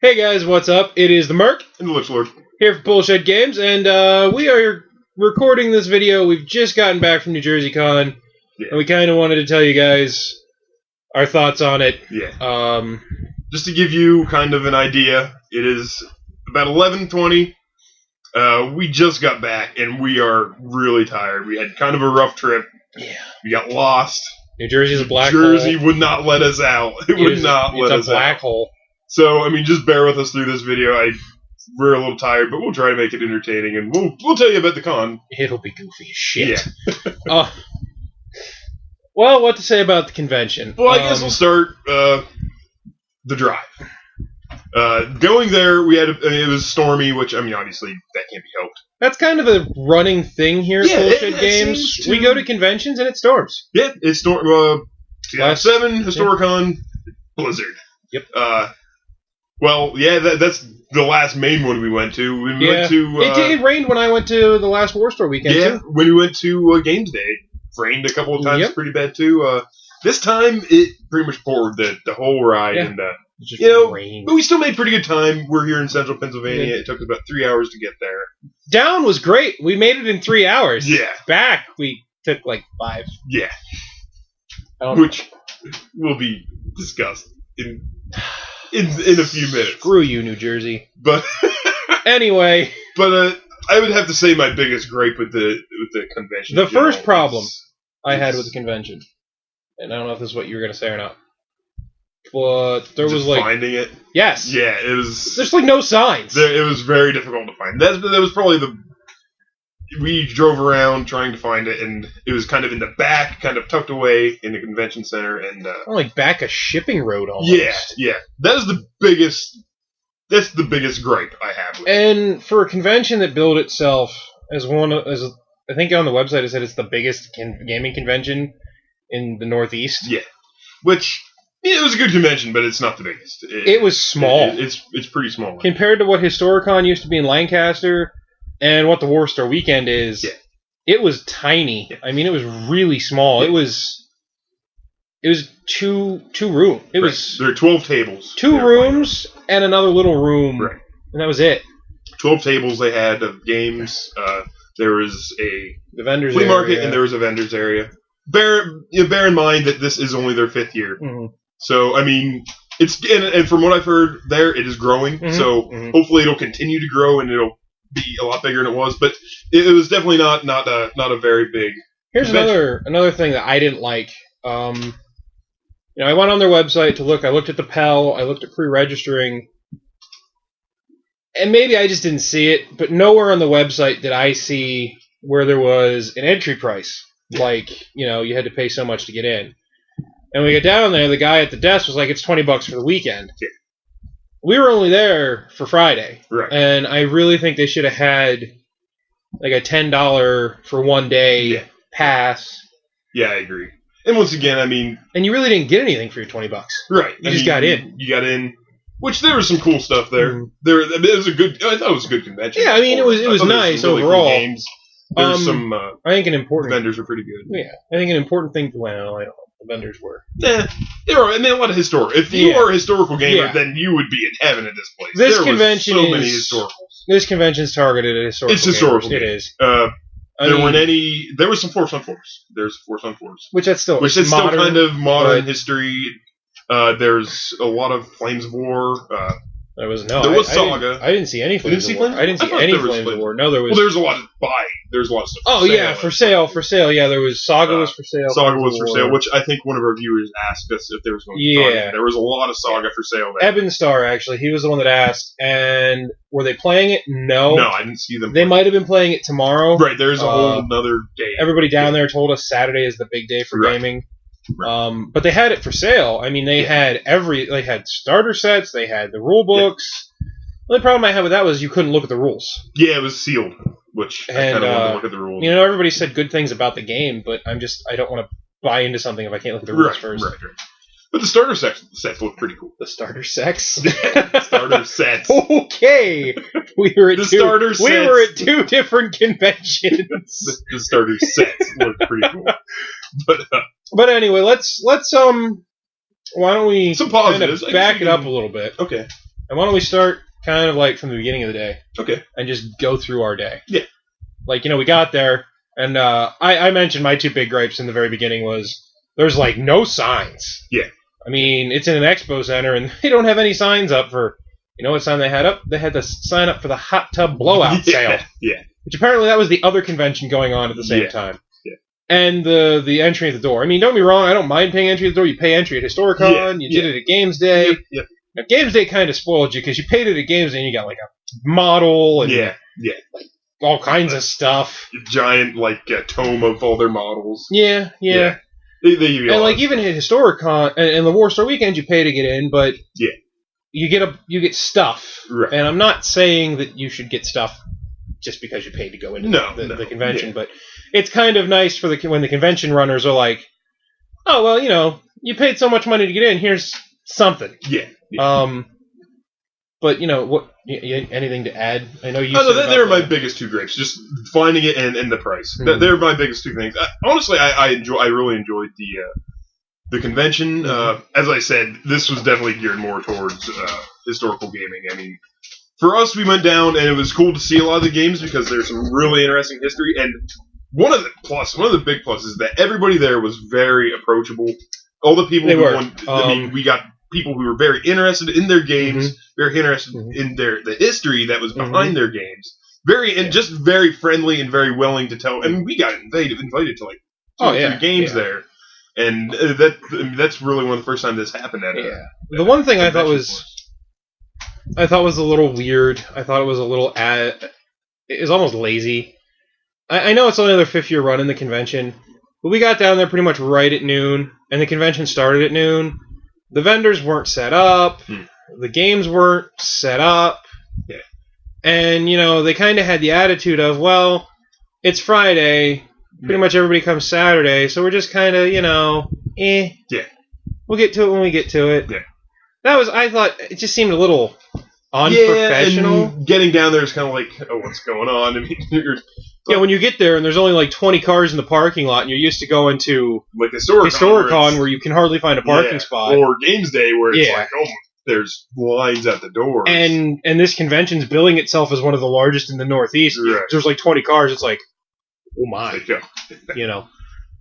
Hey guys, what's up? It is the Merc and the Lich Lord here for Bullshit Games, and we are recording this video. We've just gotten back from NJCon, and we kind of wanted to tell you guys our thoughts on it. Yeah. Just to give you kind of an idea, it is about 11:20. We just got back, and we are really tired. We had kind of a rough trip. Yeah. We got lost. New Jersey's a black hole. Jersey would not let us out. It would not let us out. It's a black hole. So, I mean, just bear with us through this video. We're a little tired, but we'll try to make it entertaining, and we'll tell you about the con. It'll be goofy as shit. Yeah. Well, what to say about the convention? Well, I guess we'll start the drive. Going there, it was stormy, which, I mean, obviously, that can't be helped. That's kind of a running thing here at Bullshit Games. We go to conventions and it storms. Yeah, it stormed. 2007, Historicon, Blizzard. Yep. Well, yeah, that's the last main one we went to. We went to. It rained when I went to the last War Store weekend, too. When we went to Games Day, it rained a couple of times pretty bad, too. This time, it pretty much poured the whole ride, and rain. But we still made pretty good time. We're here in central Pennsylvania. It took us about 3 hours to get there. Down was great. We made it in 3 hours. Yeah. Back, we took like 5. Yeah. Which will be discussed in a few minutes. Screw you, New Jersey. But anyway. But I would have to say my biggest gripe with the convention. The first problem I had with the convention, and I don't know if this is what you were going to say or not, but there was like finding it. Yes. Yeah, it was. There's like no signs. It was very difficult to find. That was probably we drove around trying to find it, and it was kind of in the back, kind of tucked away in the convention center, and like back a shipping road almost. Yeah. That's the biggest gripe I have with it. And for a convention that billed itself as I think on the website it said it's the biggest gaming convention in the Northeast. Yeah. Which it was a good convention, but it's not the biggest. It was small. It's pretty small. Compared to what Historicon used to be in Lancaster and what the War Store weekend is, it was tiny. Yeah. I mean, it was really small. Yeah. It was two room. There are 12 tables. 2 rooms and another little room, and that was it. 12 tables they had of games. There was the vendors flea market, and there was a vendors area. Bear in mind that this is only their 5th year. Mm-hmm. So, I mean, and from what I've heard there, it is growing. Mm-hmm. So, hopefully it'll continue to grow, and it'll be a lot bigger than it was. But it was definitely not a very big Here's another thing that I didn't like. I went on their website to look. I looked at the Pell. I looked at pre-registering. And maybe I just didn't see it, but nowhere on the website did I see where there was an entry price. Like, you had to pay so much to get in. And when we got down there, the guy at the desk was like, it's $20 for the weekend. Yeah. We were only there for Friday. Right. And I really think they should have had like a $10 for one day pass. Yeah, I agree. And once again, I mean... And you really didn't get anything for your $20. Right. You just got in. You got in. Which there was some cool stuff there. Mm-hmm. I thought it was a good convention. Yeah, I mean, it was nice really overall. Cool games. There's some... I think an important... vendors were pretty good. Yeah. I think an important thing... Well, I don't know. The vendors were. They were. I mean, a lot of historical. If you are a historical gamer, then you would be in heaven at this place. This convention so many historicals. This convention's targeted at historical. It's historical. It is. There weren't any. There was some Force on Force. There's Force on Force, which is still kind of modern history. There's a lot of Flames of War. There was Saga. I didn't see any Flames of War. I didn't see any Flames of War. No, there was. Well, there's a lot of buy. There's a lot of stuff. Oh yeah, for sale. Yeah, there was Saga was for sale. Saga was for sale, which I think one of our viewers asked us if there was going to be Saga. There was a lot of Saga for sale there. Eben Star, actually, he was the one that asked. And were they playing it? No, I didn't see them. They might have been playing it tomorrow. Right, there's a whole another day. Everybody down there told us Saturday is the big day for gaming. Right. But they had it for sale. I mean, they had they had starter sets. They had the rule books. The only problem I had with that was you couldn't look at the rules. Yeah, it was sealed, which I kind of wanted to look at the rules. Everybody said good things about the game, but I don't want to buy into something if I can't look at the rules first. Right. But the starter sets look pretty cool. The starter sets? Starter sets. Okay. We were at 2 different conventions. The starter sets look pretty cool. But anyway, let's why don't we some positives. Back it up a little bit. Okay. And why don't we start kind of like from the beginning of the day? Okay. And just go through our day. Yeah. Like, we got there, and I mentioned my two big gripes in the very beginning was there's, like, no signs. Yeah. I mean, it's in an expo center, and they don't have any signs up for... You know what sign they had up? They had to sign up for the hot tub blowout sale. Yeah. Which apparently that was the other convention going on at the same time. Yeah. And the entry at the door. I mean, don't be wrong, I don't mind paying entry at the door. You pay entry at HistoriCon, you did it at Games Day. Yep. Now, Games Day kind of spoiled you because you paid it at Games Day and you got like a model and like all kinds of stuff. A giant tome of all their models. Yeah. They give you and like even at HistoriCon and the War Store weekend, you pay to get in, but you get stuff. Right. And I'm not saying that you should get stuff just because you paid to go into the convention, but it's kind of nice for when the convention runners are like, oh well, you paid so much money to get in, here's something. Yeah. But what? Anything to add? I know you. They're my biggest two gripes. Just finding it and the price. Mm-hmm. They're my biggest two things. Honestly, I really enjoyed the convention. Mm-hmm. As I said, this was definitely geared more towards historical gaming. I mean, for us, we went down and it was cool to see a lot of the games because there's some really interesting history. And one of the big pluses is that everybody there was very approachable. All the people we got people who were very interested in their games, very interested in the history that was behind their games. Just very friendly and very willing to tell. I mean, we got invited to like 2 or 3 games there, and that's really one of the first times this happened. The one thing I thought was a little weird. I thought it was a little it was almost lazy. I know it's only their 5th year run in the convention, but we got down there pretty much right at noon, and the convention started at noon. The vendors weren't set up. The games weren't set up. Yeah. And, they kind of had the attitude of, well, it's Friday. Pretty much everybody comes Saturday, so we're just kind of, Yeah. We'll get to it when we get to it. Yeah. I thought, it just seemed a little unprofessional. And getting down there is kind of like, oh, what's going on? I mean, when you get there and there's only like 20 cars in the parking lot and you're used to going to like HistoriCon where you can hardly find a parking spot. Or Games Day where it's like, oh, there's lines at the door. And this convention's billing itself as one of the largest in the Northeast. Right. There's like 20 cars. It's like, oh my. But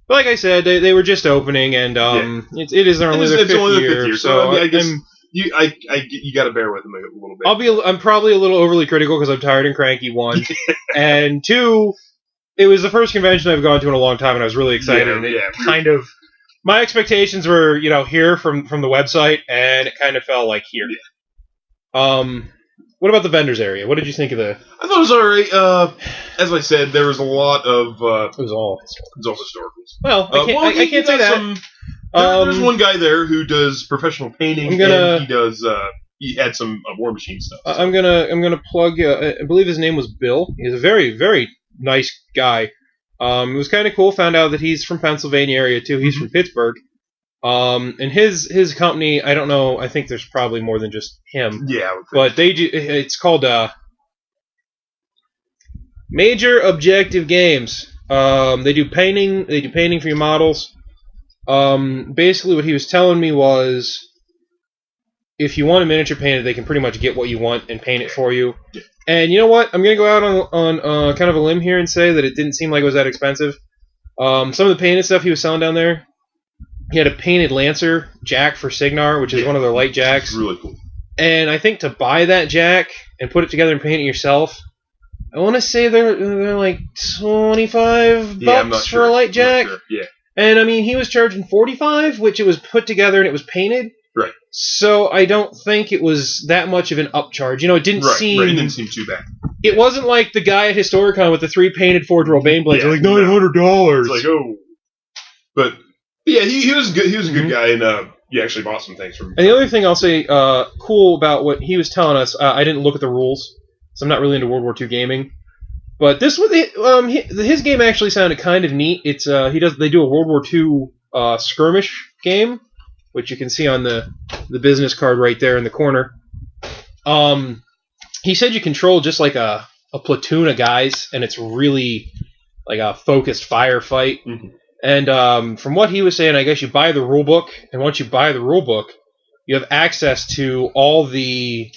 like I said, they were just opening and it is only their 5th year. So I guess you got to bear with them a little bit. I'm probably a little overly critical because I'm tired and cranky, 1. And 2, it was the first convention I've gone to in a long time, and I was really excited. My expectations were, here from the website, and it kind of felt like here. Yeah. What about the vendors area? What did you think of the... I thought it was alright. As I said, there was a lot of... it was all historicals. Well, I can't say that. There's one guy there who does professional painting, and he had some War Machine stuff. I'm gonna plug. I believe his name was Bill. He's a very, very nice guy. It was kind of cool. Found out that he's from Pennsylvania area too. He's from Pittsburgh. And his company, I don't know. I think there's probably more than just him. Yeah, but they do. It's called Major Objective Games. They do painting. They do painting for your models. Basically what he was telling me was if you want a miniature painted, they can pretty much get what you want and paint it for you. Yeah. And you know what? I'm going to go out on kind of a limb here and say that it didn't seem like it was that expensive. Some of the painted stuff he was selling down there, he had a painted Lancer jack for Signar, which is one of their light jacks. It's really cool. And I think to buy that jack and put it together and paint it yourself, I want to say they're like $25 for a light jack. I'm not sure. Yeah. And, I mean, he was charging $45, which it was put together and it was painted. Right. So I don't think it was that much of an upcharge. It didn't seem... Right, it didn't seem too bad. It wasn't like the guy at HistoriCon with the 3 painted Forge World Bane blades. Like, $900. It's like, oh. But, yeah, he was good. He was a good guy, and he actually bought some things from him. And the other thing I'll say cool about what he was telling us, I didn't look at the rules, so I'm not really into World War II gaming. But this was his game actually sounded kind of neat. It's they do a World War II skirmish game, which you can see on the business card right there in the corner. He said you control just like a platoon of guys, and it's really like a focused firefight. Mm-hmm. And from what he was saying, I guess you buy the rule book, and once you buy the rule book, you have access to all the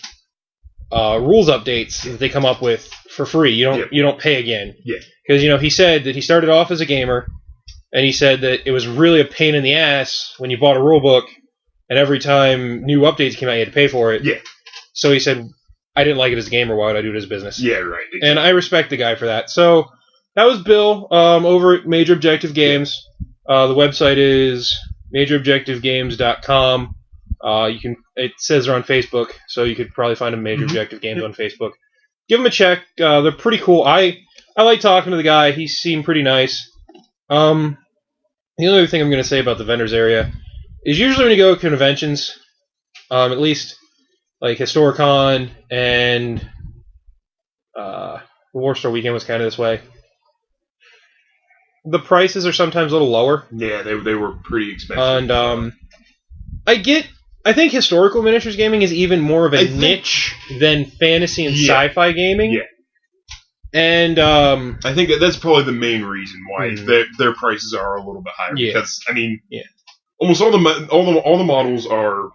rules updates that they come up with for free. You don't pay again. Yeah. Because he said that he started off as a gamer, and he said that it was really a pain in the ass when you bought a rule book, and every time new updates came out, you had to pay for it. Yeah. So he said, I didn't like it as a gamer. Why would I do it as a business? Yeah, right. Exactly. And I respect the guy for that. So that was Bill over at Major Objective Games. The website is majorobjectivegames.com. It says they're on Facebook, so you could probably find them Major Objective Games on Facebook. Give them a check. They're pretty cool. I like talking to the guy. He seemed pretty nice. The only other thing I'm going to say about the vendors area is usually when you go to conventions, at least like HistoriCon and the Warstore weekend was kind of this way. The prices are sometimes a little lower. Yeah, they were pretty expensive. And I think historical miniatures gaming is even more of a niche than fantasy and sci-fi gaming. Yeah. And I think that's probably the main reason why their prices are a little bit higher. Yeah. Because almost all the models are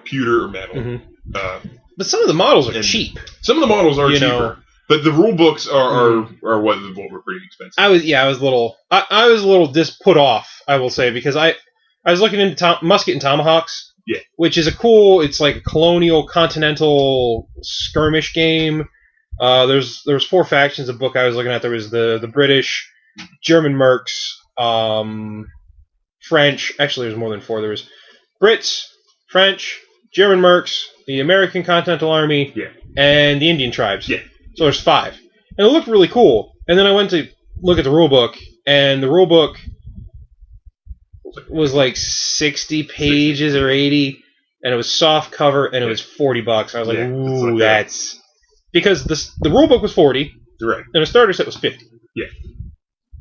pewter or metal. But some of the models are cheap. Some of the models are cheaper. But the rule books are what were pretty expensive. I was a little put off, I will say, because I was looking into Musket and Tomahawks. Yeah. Which is it's like a colonial continental skirmish game. There's 4 factions of book I was looking at. There was the British, German Mercs, French. Actually, there's more than 4. There was Brits, French, German Mercs, the American Continental Army, and the Indian tribes. Yeah. So there's 5. And it looked really cool. And then I went to look at the rulebook, and the rulebook was like 60 pages or 80, and it was soft cover, and it was $40. I was like, ooh, that's... Because the rulebook was 40, right, and a starter set was 50. Yeah.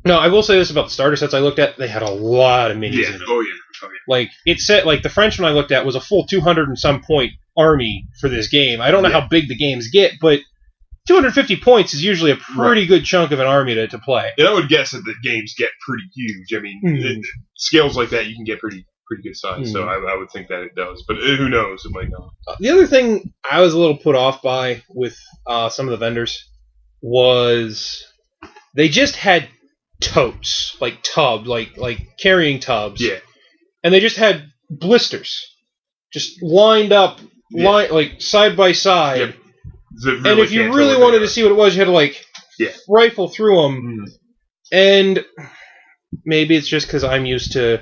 No, I will say this about the starter sets I looked at. They had a lot of minis in it. Oh, yeah. Like, it said, like, the French one I looked at was a full 200 and some point army for this game. I don't know how big the games get, but 250 points is usually a pretty good chunk of an army to play. And I would guess that the games get pretty huge. I mean, scales like that, you can get pretty good size. So I would think that it does. But who knows? It might not. The other thing I was a little put off by with some of the vendors was they just had totes, like tubs, like carrying tubs. Yeah. And they just had blisters, just lined up, like side by side. Yep. And if you really wanted to see what it was, you had to rifle through them. And maybe it's just because I'm used to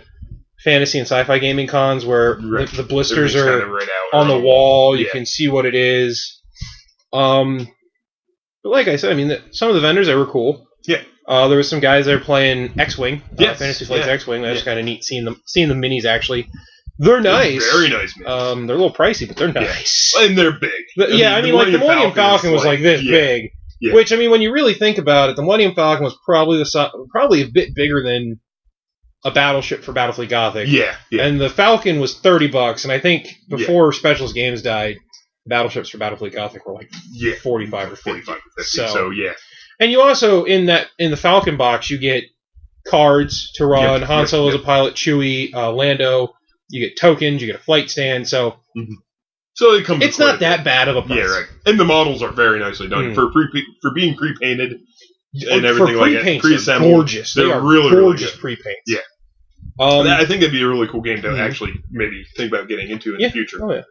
fantasy and sci-fi gaming cons where the blisters are kind of on the wall. You can see what it is. But like I said, I mean, some of the vendors, they were cool. Yeah. There was some guys there playing X-Wing, Fantasy Flight's X-Wing. That was kind of neat seeing the minis actually. They're nice. They're very nice minis. They're a little pricey, but they're nice. And they're big. I mean, like the Millennium Falcon was like this big. Yeah. Which, I mean, when you really think about it, the Millennium Falcon was probably a bit bigger than a battleship for Battlefleet Gothic. Yeah. And the Falcon was $30, and I think before Specialist Games died, battleships for Battlefleet Gothic were like 45 or 50. So yeah. And you also in the Falcon box you get cards to run. Han Solo's a pilot, Chewie, Lando. You get tokens. You get a flight stand. So. So it comes. It's not that bad of a price. Yeah, right. And the models are very nicely done for being pre-painted and everything like that. Pre-assembled, gorgeous. They are really gorgeous pre-paints. Yeah. I think that'd be a really cool game to actually maybe think about getting into in the future. Oh yeah.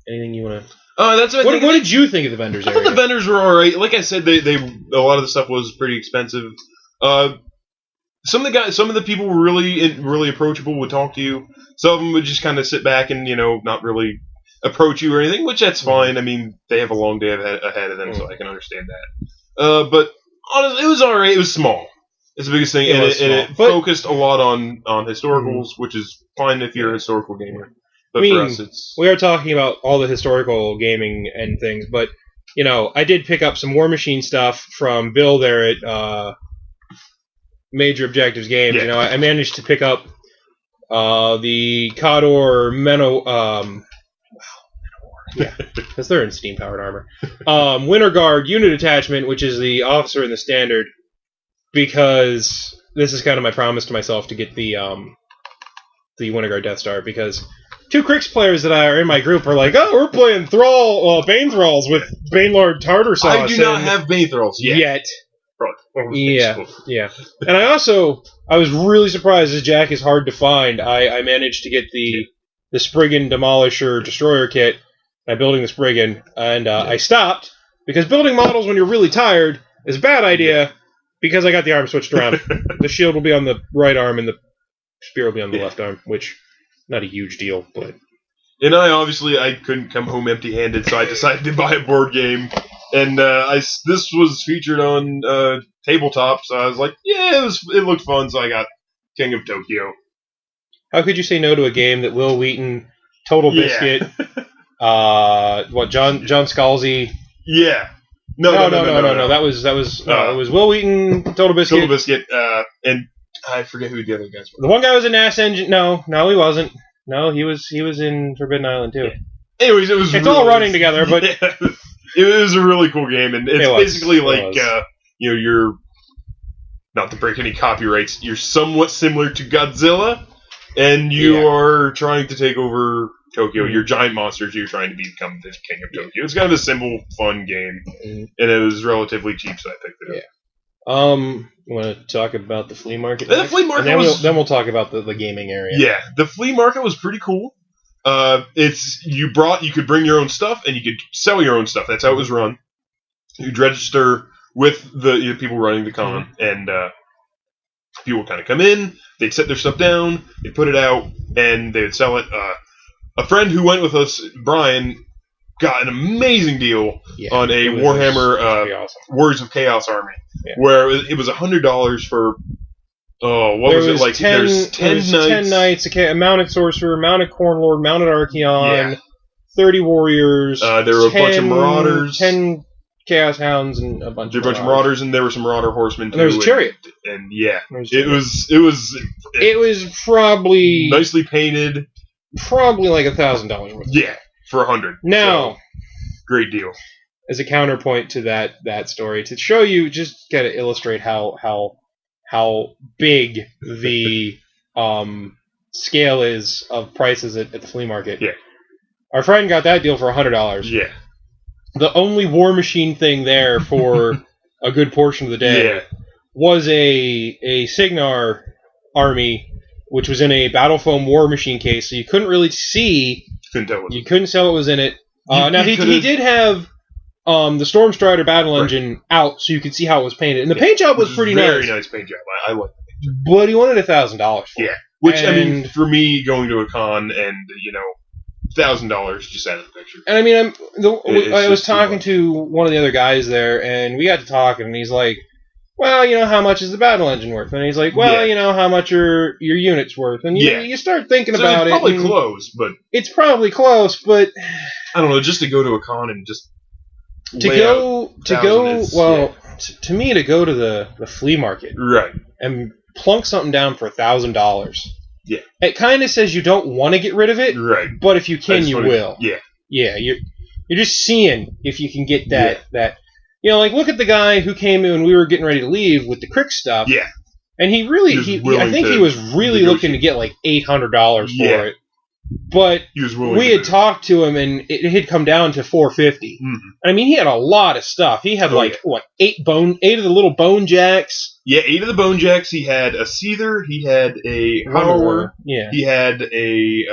Anything you want to? That's what did you think of the vendors? I thought the vendors were all right. Like I said, they a lot of the stuff was pretty expensive. Some of the people were really approachable, would talk to you. Some of them would just kind of sit back and not really approach you or anything, which that's fine. I mean, they have a long day ahead of them, so I can understand that. But honestly, it was all right. It was small. It's the biggest thing, and it focused a lot on historicals, which is fine if you're a historical gamer. But for us, we are talking about all the historical gaming and things, but I did pick up some War Machine stuff from Bill there at Major Objectives Games. Yeah. I managed to pick up the Cawdor Menowar. Yeah, because they're in steam-powered armor. Winter Guard unit attachment, which is the officer in the standard, because this is kind of my promise to myself to get the Winter Guard Death Star, because two Crix players that are in my group are like, oh, we're playing Bane Thralls with Banelord Tartar Sauce. I do not have Bane Thralls yet. Yeah. And I was really surprised, as Jack is hard to find. I managed to get the Spriggan Demolisher Destroyer kit by building the Spriggan, and I stopped, because building models when you're really tired is a bad idea, because I got the arm switched around. The shield will be on the right arm, and the spear will be on the left arm, which, not a huge deal, but... And I couldn't come home empty-handed, so I decided to buy a board game. And this was featured on Tabletop, so I was like, yeah, it looked fun, so I got King of Tokyo. How could you say no to a game that Will Wheaton, Total Biscuit, John Scalzi? Yeah. No. That was it was Will Wheaton, Total Biscuit. And I forget who the other guys were. The one guy was in NAS Engine. No, he wasn't. No, he was in Forbidden Island too. Yeah. Anyways, it's really, all running together, but it was a really cool game, and it's basically like you're not to break any copyrights. You're somewhat similar to Godzilla, and you are trying to take over Tokyo. You're giant monsters. You're trying to become the king of Tokyo. It's kind of a simple, fun game, and it was relatively cheap, so I picked it up. You want to talk about the flea market? The flea market then we'll talk about the gaming area. Yeah, the flea market was pretty cool. You could bring your own stuff, and you could sell your own stuff. That's how it was run. You'd register with the people running the con, and people would kind of come in. They'd set their stuff down. They'd put it out, and they would sell it. A friend who went with us, Brian, got an amazing deal on a Warhammer awesome. Warriors of Chaos army, where it was $100 for. Oh, what was it like? There's 10 knights, a mounted sorcerer, mounted corn lord, mounted archaeon, 30 warriors. There were a bunch of marauders, 10 chaos hounds, and a bunch of marauders, and there were some marauder horsemen too. And there was a chariot, it was probably nicely painted, probably like $1,000 worth. Yeah, for $100. Now, so, great deal. As a counterpoint to that story, to show you, just kind of illustrate how big the scale is of prices at the flea market. Yeah. Our friend got that deal for $100. Yeah. The only War Machine thing there for a good portion of the day was a Signar army, which was in a Battle Foam War Machine case, so you couldn't really see. You couldn't tell what was in it. Now, he did have the Stormstrider battle engine out, so you could see how it was painted. And the paint job was pretty nice. Very nice paint job. I like it. But he wanted $1,000 for it. Yeah. Which, I mean, for me, going to a con and, $1,000 just out of the picture. And I mean, I was talking to one of the other guys there, and we got to talking, and he's like, well, how much is the battle engine worth? And he's like, well, how much are your units worth? And you start thinking about it. It's probably close, but... It's probably close, but... I don't know, just to go to a con and just... To me, to go to the flea market... Right. And plunk something down for $1,000... Yeah. It kind of says you don't want to get rid of it, right? But if you can, you will. Yeah. Yeah, you're just seeing if you can get that. Like look at the guy who came in when we were getting ready to leave with the Crick stuff. Yeah. And he was really looking to get like $800 for it. But we had talked to him, and it had come down to $450. Mm-hmm. I mean, he had a lot of stuff. He had 8 of the little bone jacks. Yeah, 8 of the bone jacks. He had a seether. He had a harrower. Yeah. He had a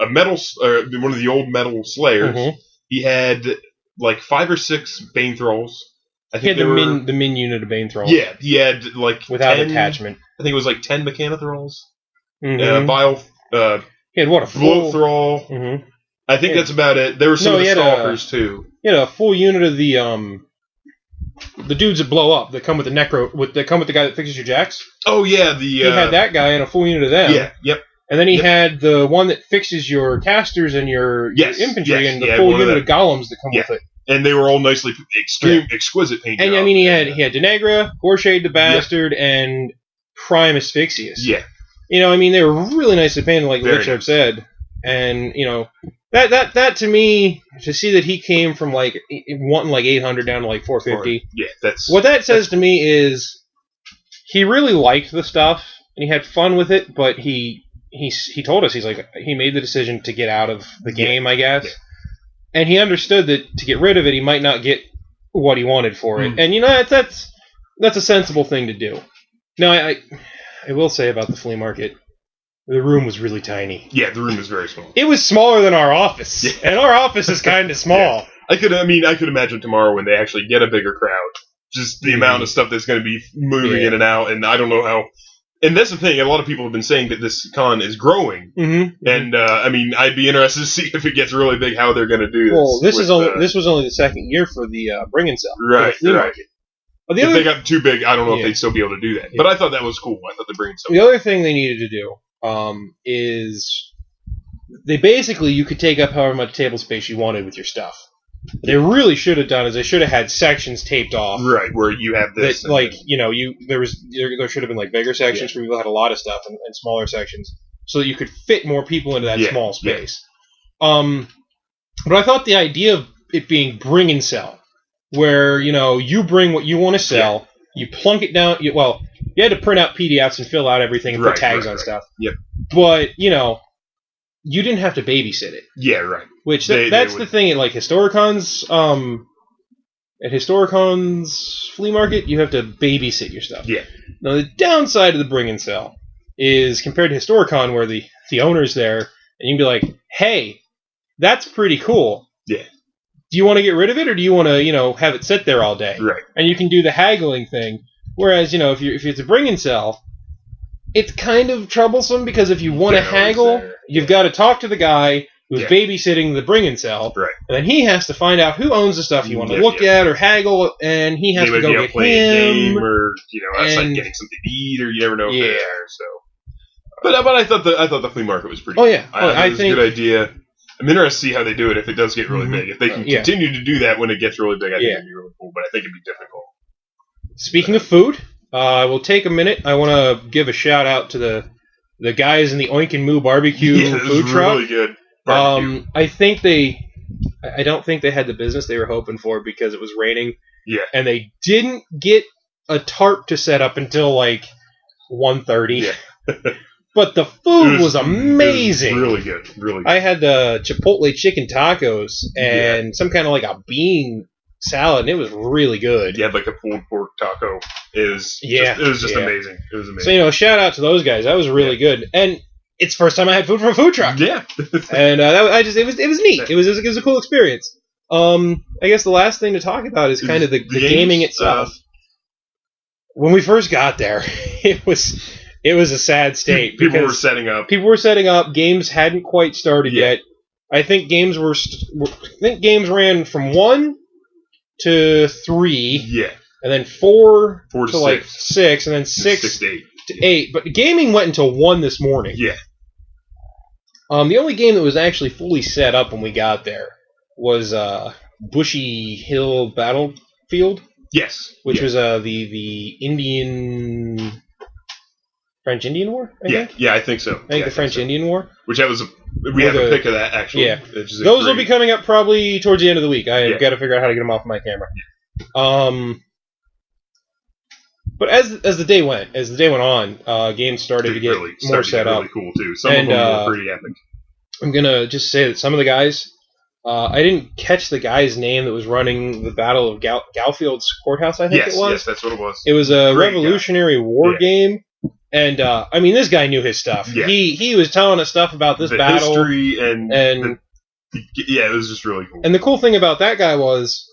metal, one of the old metal slayers. Mm-hmm. He had like 5 or 6 Bane Thralls. I think he had the min unit of Bane Thralls. Yeah, he had like without 10, attachment. I think it was like 10 Mechanothralls. Mm-hmm. He had a full Thrall. Mm-hmm. I think that's about it. There were some of the Stalkers too. He had a full unit of the dudes that blow up that come with the necro that come with the guy that fixes your jacks. Oh yeah, he had that guy and a full unit of them. Yeah, yep. And then he had the one that fixes your casters and your infantry and the full unit of golems that come with it. And they were all nicely exquisite paint. And I mean, he had Denegra, Horshade the Bastard, and Prime Asphyxius. Yeah. I mean, they were really nicely painted, like Richard said. And, that to me, to see that he came from, like, wanting, like, 800 down to, like, 450. Yeah, that's... What that says to me is he really liked the stuff, and he had fun with it, but he he told us, he's like, he made the decision to get out of the game, I guess. Yeah. And he understood that to get rid of it, he might not get what he wanted for it. And, that's a sensible thing to do. Now, I will say about the flea market, the room was really tiny. Yeah, the room was very small. It was smaller than our office. Yeah. And our office is kind of small. Yeah. I could imagine tomorrow when they actually get a bigger crowd, just the amount of stuff that's going to be moving in and out, and I don't know how. And that's the thing, a lot of people have been saying that this con is growing, and I'd be interested to see if it gets really big, how they're going to do this. Well, this was only the second year for the Bring and Sell. Right. If they got too big, I don't know if they'd still be able to do that. Yeah. But I thought that was cool. I thought the Bring and Sell. The other thing they needed to do is you could take up however much table space you wanted with your stuff. What they really should have done is they should have had sections taped off. Right, where you have this. There should have been bigger sections where people had a lot of stuff and smaller sections so that you could fit more people into that small space. Yeah. But I thought the idea of it being Bring and Sell, where, you bring what you want to sell, you plunk it down. You had to print out PDFs and fill out everything and put tags on stuff. Yep. But, you didn't have to babysit it. Yeah, right. Which that's the thing at Historicon's flea market, you have to babysit your stuff. Yeah. Now the downside of the Bring and Sell is compared to Historicon, where the owner's there and you can be like, hey, that's pretty cool. Yeah. Do you want to get rid of it, or do you want to have it sit there all day? Right. And you can do the haggling thing. Whereas if it's a Bring and Sell, it's kind of troublesome because if you want to haggle, you've got to talk to the guy who's babysitting the Bring and Sell, right? And then he has to find out who owns the stuff you want to look at or haggle, and he has to go get him. A game or outside getting something to eat, or you never know if they're there. So, but I thought the flea market was pretty. Oh yeah, I think it was a good idea. I'm interested to see how they do it if it does get really big. If they can continue to do that when it gets really big, I think it'd be really cool. But I think it'd be difficult. Speaking of food, we'll take a minute. I want to give a shout out to the guys in the Oink and Moo barbecue food truck. Really good. I don't think they had the business they were hoping for because it was raining. Yeah. And they didn't get a tarp to set up until 1:30. Yeah. But the food was amazing. It was really good. Really good. I had Chipotle chicken tacos and some kind of a bean salad, and it was really good. Yeah, a pulled pork taco it was just amazing. It was amazing. So, shout out to those guys. That was really good. And it's the first time I had food from a food truck. Yeah. And it was neat. It was a cool experience. I guess the last thing to talk about is kind of the gaming itself. When we first got there, it was a sad state. People were setting up. Games hadn't quite started yet. I think games ran from 1 to 3. Yeah. And then 4 to 6, and then 6 to 8. But gaming went until 1 this morning. Yeah. The only game that was actually fully set up when we got there was Bushy Hill Battlefield. Yes. Which was the French Indian War, I think? Yeah, I think so. I think the French Indian War. Which we have a pic of that, actually. Yeah. Those will be coming up probably towards the end of the week. I've got to figure out how to get them off my camera. Yeah. But as the day went on, games started to get more set up. Really cool too. Some of them were pretty epic. I'm gonna just say that some of the guys, I didn't catch the guy's name that was running the Battle of Galfield's Courthouse. I think it was. Yes, that's what it was. It was a Revolutionary War game, and this guy knew his stuff. Yeah. He was telling us stuff about this battle, history, and it was just really cool. And the cool thing about that guy was,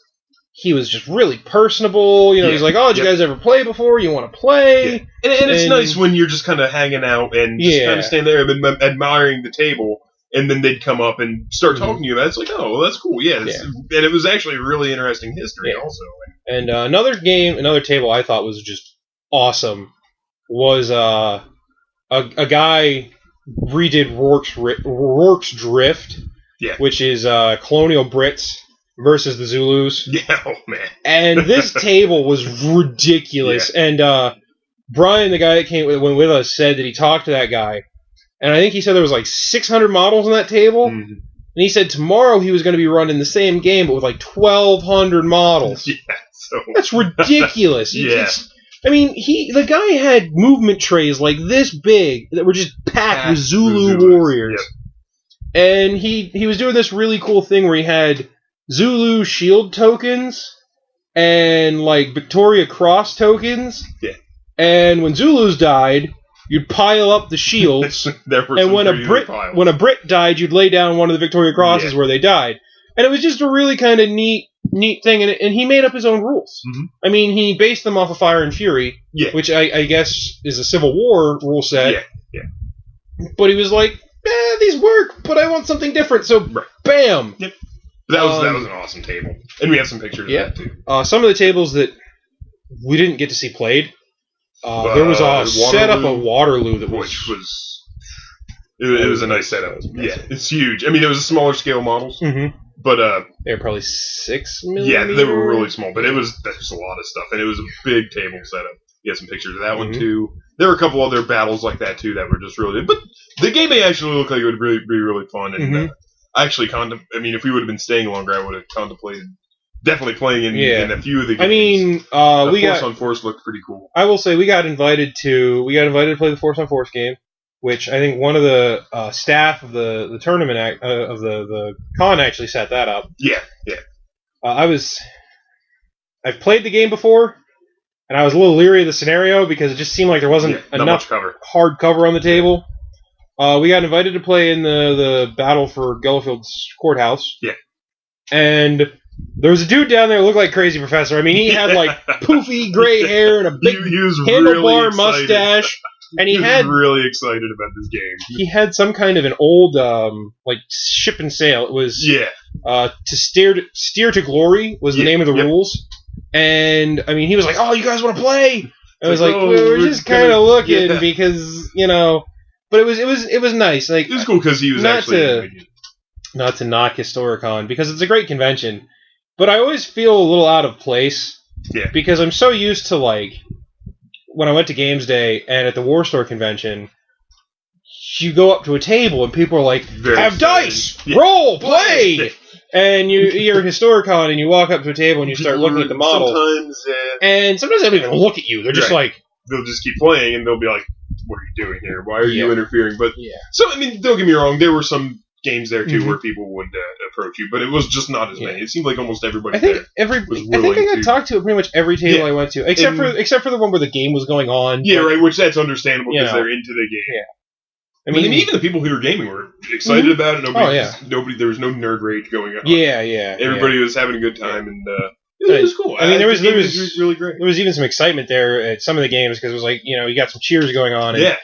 he was just really personable. He's like, "Oh, did you guys ever play before? You want to play?" Yeah. And it's nice when you're just kind of hanging out and just kind of standing there and admiring the table, and then they'd come up and start talking to you about it. It's like, "Oh, well, that's cool." And it was actually really interesting history also. And another table I thought was just awesome was a guy redid Rourke's Drift, which is colonial Brits versus the Zulus. Yeah, oh man. And this table was ridiculous. Yeah. And Brian, the guy that went with us, said that he talked to that guy. And I think he said there was 600 models on that table. Mm-hmm. And he said tomorrow he was going to be running the same game, but with 1,200 models. Yeah. So. That's ridiculous. I mean, the guy had movement trays like this big that were just packed with Zulu warriors. Yep. And he was doing this really cool thing where he had Zulu shield tokens and like Victoria Cross tokens. Yeah. And when Zulus died, you'd pile up the shields. And when a Brit died, you'd lay down one of the Victoria Crosses where they died. And it was just a really kind of neat thing, and he made up his own rules. Mm-hmm. I mean, he based them off of Fire and Fury, which I guess is a Civil War rule set. Yeah. But he was like, these work, but I want something different, so bam! Yep. That was an awesome table. And we have some pictures of that, too. Some of the tables that we didn't get to see played, there was a setup of Waterloo that was... It was a nice setup. Yeah, it's huge. I mean, it was smaller scale models. Mm-hmm. But they were probably 6 millimeters. Yeah, they were really small, but that's just a lot of stuff, and it was a big table setup. You had some pictures of that one too. There were a couple other battles like that too that were just really. But the game may actually look like it would be really fun, and actually, I mean, if we would have been staying longer, I would have contemplated definitely playing in a few of the games. I mean, Force on Force looked pretty cool. I will say we got invited to play the Force on Force game, which I think one of the staff of the tournament of the con actually set that up. Yeah. I've played the game before, and I was a little leery of the scenario because it just seemed like there wasn't enough hard cover on the table. We got invited to play in the battle for Gullifield's courthouse. Yeah. And there was a dude down there who looked like Crazy Professor. I mean, he had like poofy gray hair and a big handlebar mustache. And he was really excited about this game. He had some kind of an old like ship and sail. It was to steer to glory was the name of the rules. And I mean, he was like, "Oh, you guys want to play?" I was like, "We're just kind of looking because But it was nice. Like, it was cool because he was not to knock Historicon because it's a great convention, but I always feel a little out of place. Yeah. Because I'm so used to like. When I went to Games Day and at the War Store convention, you go up to a table and people are like, "Have dice, roll, play," and you're at Historicon and you walk up to a table and you start looking at the model. And sometimes they don't even look at you; they're just like they'll just keep playing and they'll be like, "What are you doing here? Why are you interfering?" But so I mean, don't get me wrong, there were some games there too where people would approach you, but it was just not as many. It seemed like almost everybody. I think I got talked to at pretty much every table I went to, except for the one where the game was going on. Yeah, right. Which that's understandable because they're into the game. Yeah. I mean, even the people who were gaming were excited about it. Nobody. There was no nerd rage going on. Yeah. Everybody was having a good time, and it was cool. I mean, there was really great. There was even some excitement there at some of the games because it was like you got some cheers going on. And,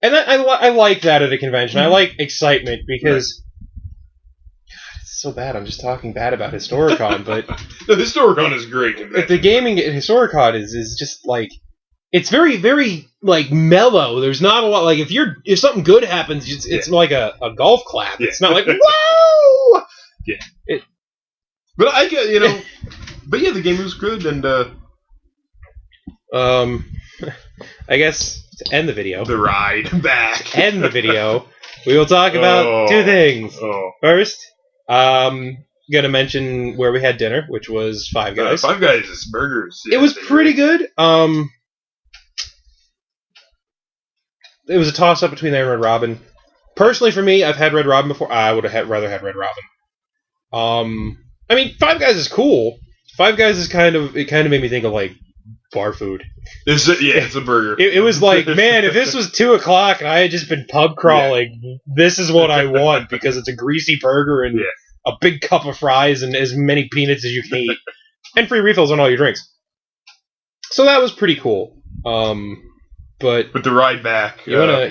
And I like that at a convention. I like excitement because it's so bad. I'm just talking bad about Historicon, but no, Historicon is great. The gaming at Historicon is just like it's very very like mellow. There's not a lot like if something good happens, it's like a golf clap. It's not like whoa. Yeah. But I get but yeah, the game was good and I guess. To end the video. The ride back. End the video. We will talk about two things. First, gonna mention where we had dinner, which was Five Guys. Five Guys burgers. It was pretty good. It was a toss-up between there and Red Robin. Personally, for me, I've had Red Robin before. I would have rather had Red Robin. I mean, Five Guys is cool. Five Guys is kind of made me think of like bar food. It's a burger. It was like, man, if this was 2:00 and I had just been pub crawling, this is what I want because it's a greasy burger and a big cup of fries and as many peanuts as you can eat, and free refills on all your drinks. So that was pretty cool. But the ride back, you wanna?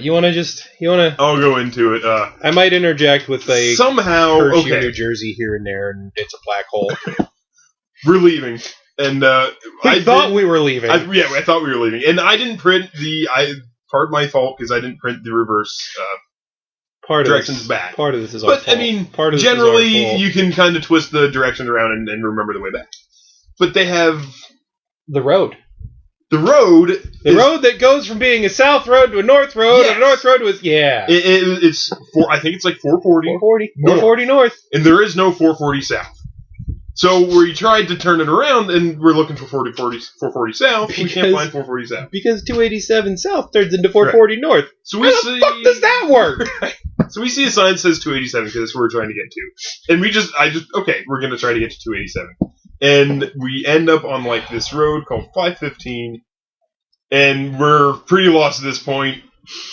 I'll go into it. I might interject with a somehow Hershey, New Jersey here and there, and it's a black hole. We're leaving. And I thought we were leaving. I thought we were leaving, and I didn't print part of my fault because I didn't print the reverse directions back. Part of this is, but I mean, generally you can kind of twist the directions around and remember the way back. But they have the road. The road that goes from being a south road to a north road, and a north road to it's I think it's like 440. 440 north, and there is no 440 south. So we tried to turn it around, and we're looking for 440 South. We can't find 440 South. Because 287 South turns into 440 North. So How the fuck does that work? So we see a sign that says 287 because that's where we're trying to get to. And okay, we're going to try to get to 287. And we end up on, like, this road called 515. And we're pretty lost at this point.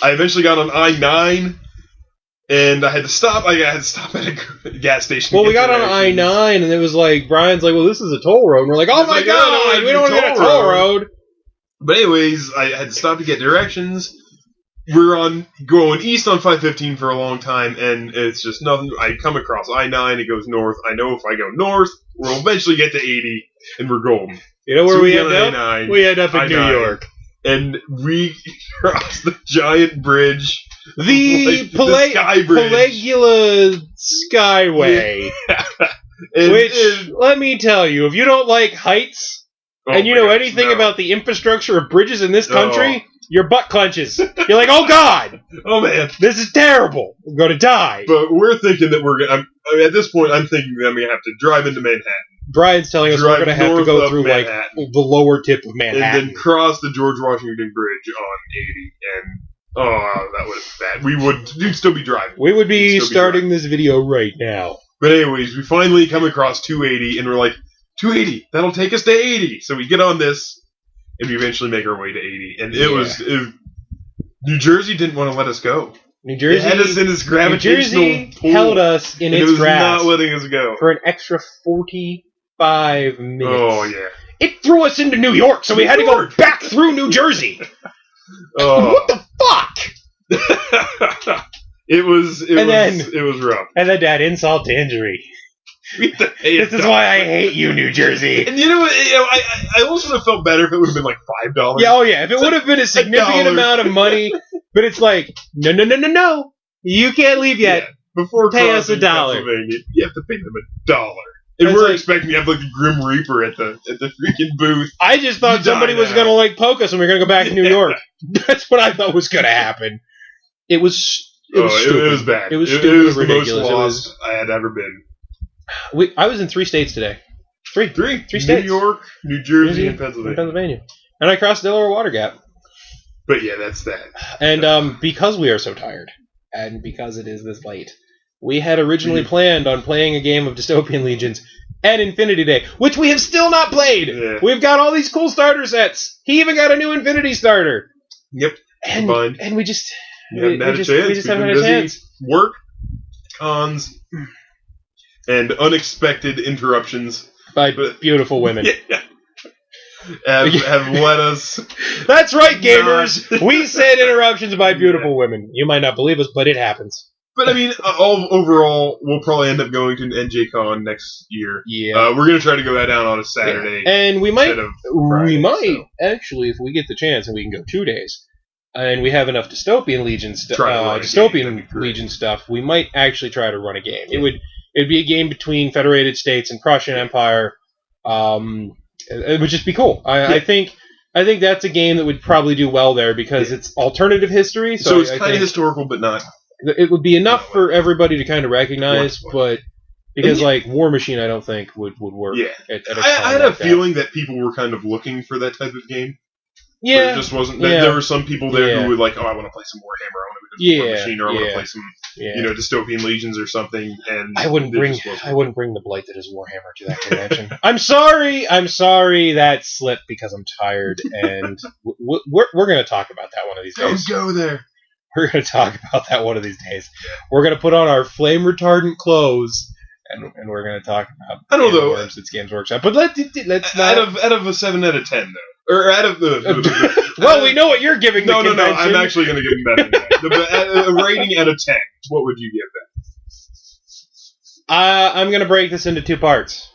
I eventually got on I-9. And I had to stop. I had to stop at a gas station. Well, we got on I-9, and it was like, Brian's like, well, this is a toll road. And we're like, oh my god, we don't want to get a toll road. But anyways, I had to stop to get directions. We're going east on 515 for a long time, and it's just nothing. I come across I-9, it goes north. I know if I go north, we'll eventually get to 80, and we're golden. You know where we end up? We end up in New York. And we cross the giant bridge. The Caligula Skyway. Which, let me tell you, if you don't like heights, and you know anything about the infrastructure of bridges in this country, your butt clenches. You're like, oh god! Oh man. This is terrible. I'm going to die. But we're thinking that at this point, I'm thinking that I'm going to have to drive into Manhattan. Brian's telling us we're going to have to go through, like, the lower tip of Manhattan. And then cross the George Washington Bridge on 80, and that would have been bad. You'd still be driving. We would be starting this video right now. But anyways, we finally come across 280, and we're like, 280, that'll take us to 80. So we get on this, and we eventually make our way to 80. And New Jersey didn't want to let us go. New Jersey had us in its gravitational pull, held us in its grasp not letting us go for an extra 45 minutes. Oh yeah, it threw us into New York, so we had to go back through New Jersey. What the fuck? It was rough. And then that insult to injury. This is why I hate you, New Jersey. And I almost would have felt better if it would have been like $5. Yeah, oh yeah, if it would have been a significant amount of money. But it's like, no. You can't leave yet. Yeah. Before pay us $1. You have to pay them $1. And we're expecting to have like the Grim Reaper at the freaking booth. I just thought somebody was going to like poke us and we were going to go back to New York. That's what I thought was going to happen. It was stupid. It was bad. It was stupid. It was ridiculous. The most lost I had ever been. I was in 3 states today. Three states. New York, New Jersey, and Pennsylvania. And I crossed Delaware Water Gap. But yeah, that's that. And because we are so tired, and because it is this late, we had originally planned on playing a game of Dystopian Legions at Infinity Day, which we have still not played. Yeah. We've got all these cool starter sets. He even got a new Infinity starter. Yep. And we just haven't had a chance. Work, cons, and unexpected interruptions by beautiful women. Yeah. Have let us. That's right, gamers. We said interruptions by beautiful women. You might not believe us, but it happens. But I mean, overall, we'll probably end up going to NJCon next year. Yeah, we're gonna try to go that down on a Saturday, and we might actually, if we get the chance, and we can go 2 days, and we have enough Dystopian Legion Legion stuff, we might actually try to run a game. It'd be a game between Federated States and Prussian Empire. It would just be cool. I think that's a game that would probably do well there because it's alternative history. So it's kind of historical, but not. It would be enough for everybody to kind of recognize, but because like War Machine, I don't think would work. Yeah, I had a feeling that people were kind of looking for that type of game. Yeah, but it just wasn't. There were some people there who would like, I want to play some Warhammer, I want to play War Machine, or I want to play some, Dystopian Legions or something. And I wouldn't bring the blight that is Warhammer to that convention. I'm sorry that slipped because I'm tired, and we're going to talk about that one of these days. Don't go there. We're going to talk about that one of these days. We're going to put on our flame retardant clothes. And we're going to talk about Worms at Games Workshop. But let's not... Out of a 7 out of 10, though. Or out of the... well, we know what you're giving the convention. No, I'm actually going to give them better than that. A rating out of 10, what would you give that? I'm going to break this into 2 parts.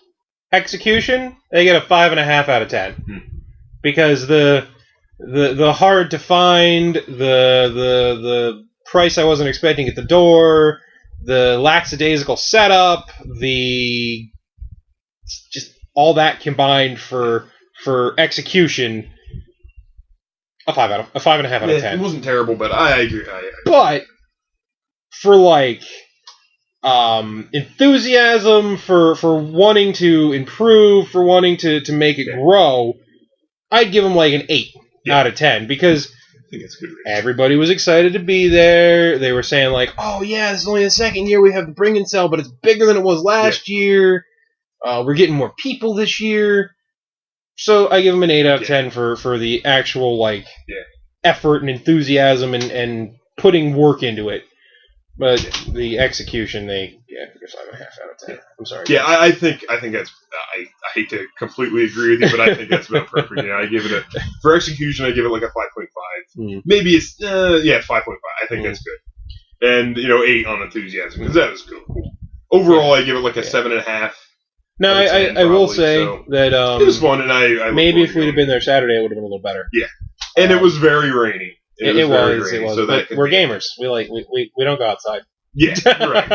Execution, they get a 5.5 out of 10. Because the hard to find, the price I wasn't expecting at the door... The lackadaisical setup, just all that combined for execution, a 5.5 out of 10. It wasn't terrible, but I agree. But for like enthusiasm for wanting to improve, for wanting to make it grow, I'd give them like an 8 out of 10 because I think it's good. Everybody was excited to be there. They were saying like, "Oh yeah, this is only the second year we have the Bring and Sell, but it's bigger than it was last year. We're getting more people this year." So I give them an 8 out of 10 for the actual like effort and enthusiasm and putting work into it. But the execution, I think a 5.5 out of 10. I'm sorry. Yeah, I think that's. I hate to completely agree with you, but I think that's about perfect. I give it for execution. I give it like a 5.5. Maybe it's 5.5. I think that's good. And 8 on enthusiasm because that was cool. Overall, I give it like a 7.5. No, I will say that it was fun, and I maybe if we'd have been there Saturday, it would have been a little better. Yeah, and it was very rainy. It was. So but we're gamers. We don't go outside. Yeah, right.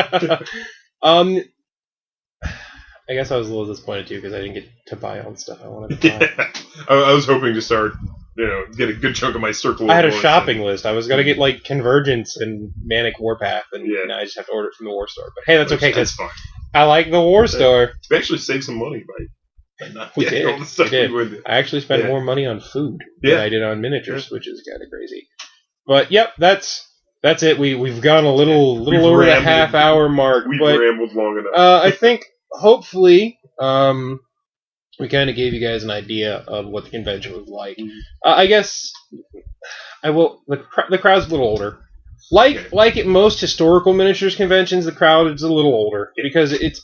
I guess I was a little disappointed too because I didn't get to buy all the stuff I wanted to buy. Yeah. I was hoping to start, get a good chunk of my circle. I had a shopping list. I was gonna get like Convergence and Manic Warpath, and now I just have to order it from the War Store. But hey, that's okay because I like the War Store. We actually saved some money by not getting all the stuff we did. I actually spent more money on food than I did on miniatures, which is kind of crazy. But yep, that's it. We've gone a little over the half-hour mark. We've rambled long enough. I think hopefully we kind of gave you guys an idea of what the convention was like. I guess I will. The crowd's a little older. Like at most historical miniatures conventions, the crowd is a little older because it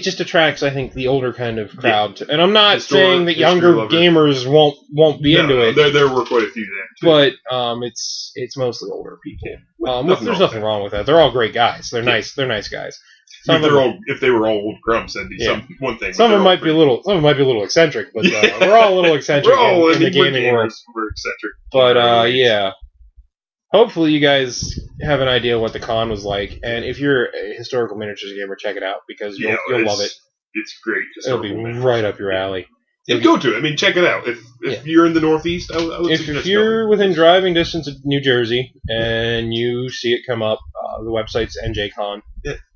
just attracts, I think, the older kind of crowd. And I'm not saying that younger gamers won't be into it. There were quite a few there too. But it's mostly older people. There's nothing wrong with that. They're all great guys. They're nice. They're nice guys. If they were all old grumps, that'd be one thing. Some of them might be a little eccentric, but we're all a little eccentric in the gaming world. We're eccentric. But hopefully you guys have an idea what the con was like, and if you're a historical miniatures gamer, check it out because you'll love it. It's great. It'll be right up your alley. Go to it. I mean, check it out. If you're in the Northeast, I would suggest if you're within driving distance of New Jersey and you see it come up, the website's NJCon,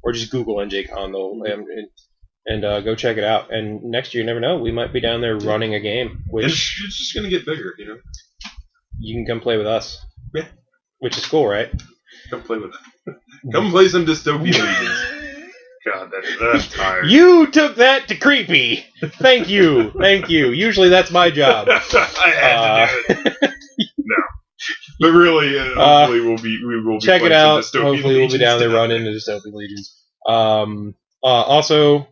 or just Google NJCon though, and go check it out. And next year, you never know, we might be down there running a game. Which it's just going to get bigger, You can come play with us. Yeah. Which is cool, right? Come play with us. Come play some Dystopian Legions. God, that's tired. You took that to creepy. Thank you. Usually that's my job. I had to do it. No. But really, hopefully we will be check it out. Hopefully we'll be down there running into Dystopian Legions. Also,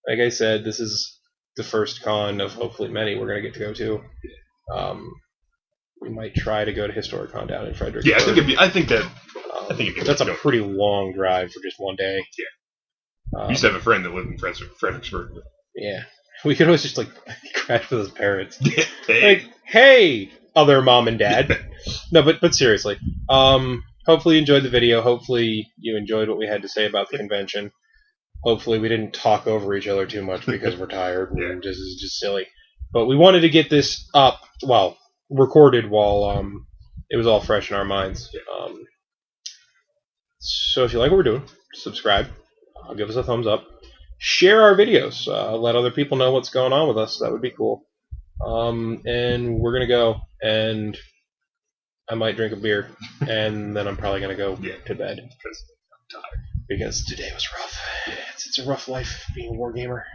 like I said, this is the first con of hopefully many we're going to get to go to. We might try to go to HistoriCon down in Fredericksburg. Yeah, I think it'd be that's a pretty long drive for just one day. Yeah. I used to have a friend that lived in Fredericksburg. Yeah. We could always just crash with his parents. Hey, other mom and dad. No, but seriously. Hopefully you enjoyed the video. Hopefully you enjoyed what we had to say about the convention. Hopefully we didn't talk over each other too much because we're tired and this is just silly. But we wanted to get this up, recorded while it was all fresh in our minds. So if you like what we're doing, subscribe, give us a thumbs up, share our videos, let other people know what's going on with us. That would be cool. And we're gonna go, and I might drink a beer, and then I'm probably gonna go to bed because I'm tired. Because today was rough. It's a rough life being a war gamer.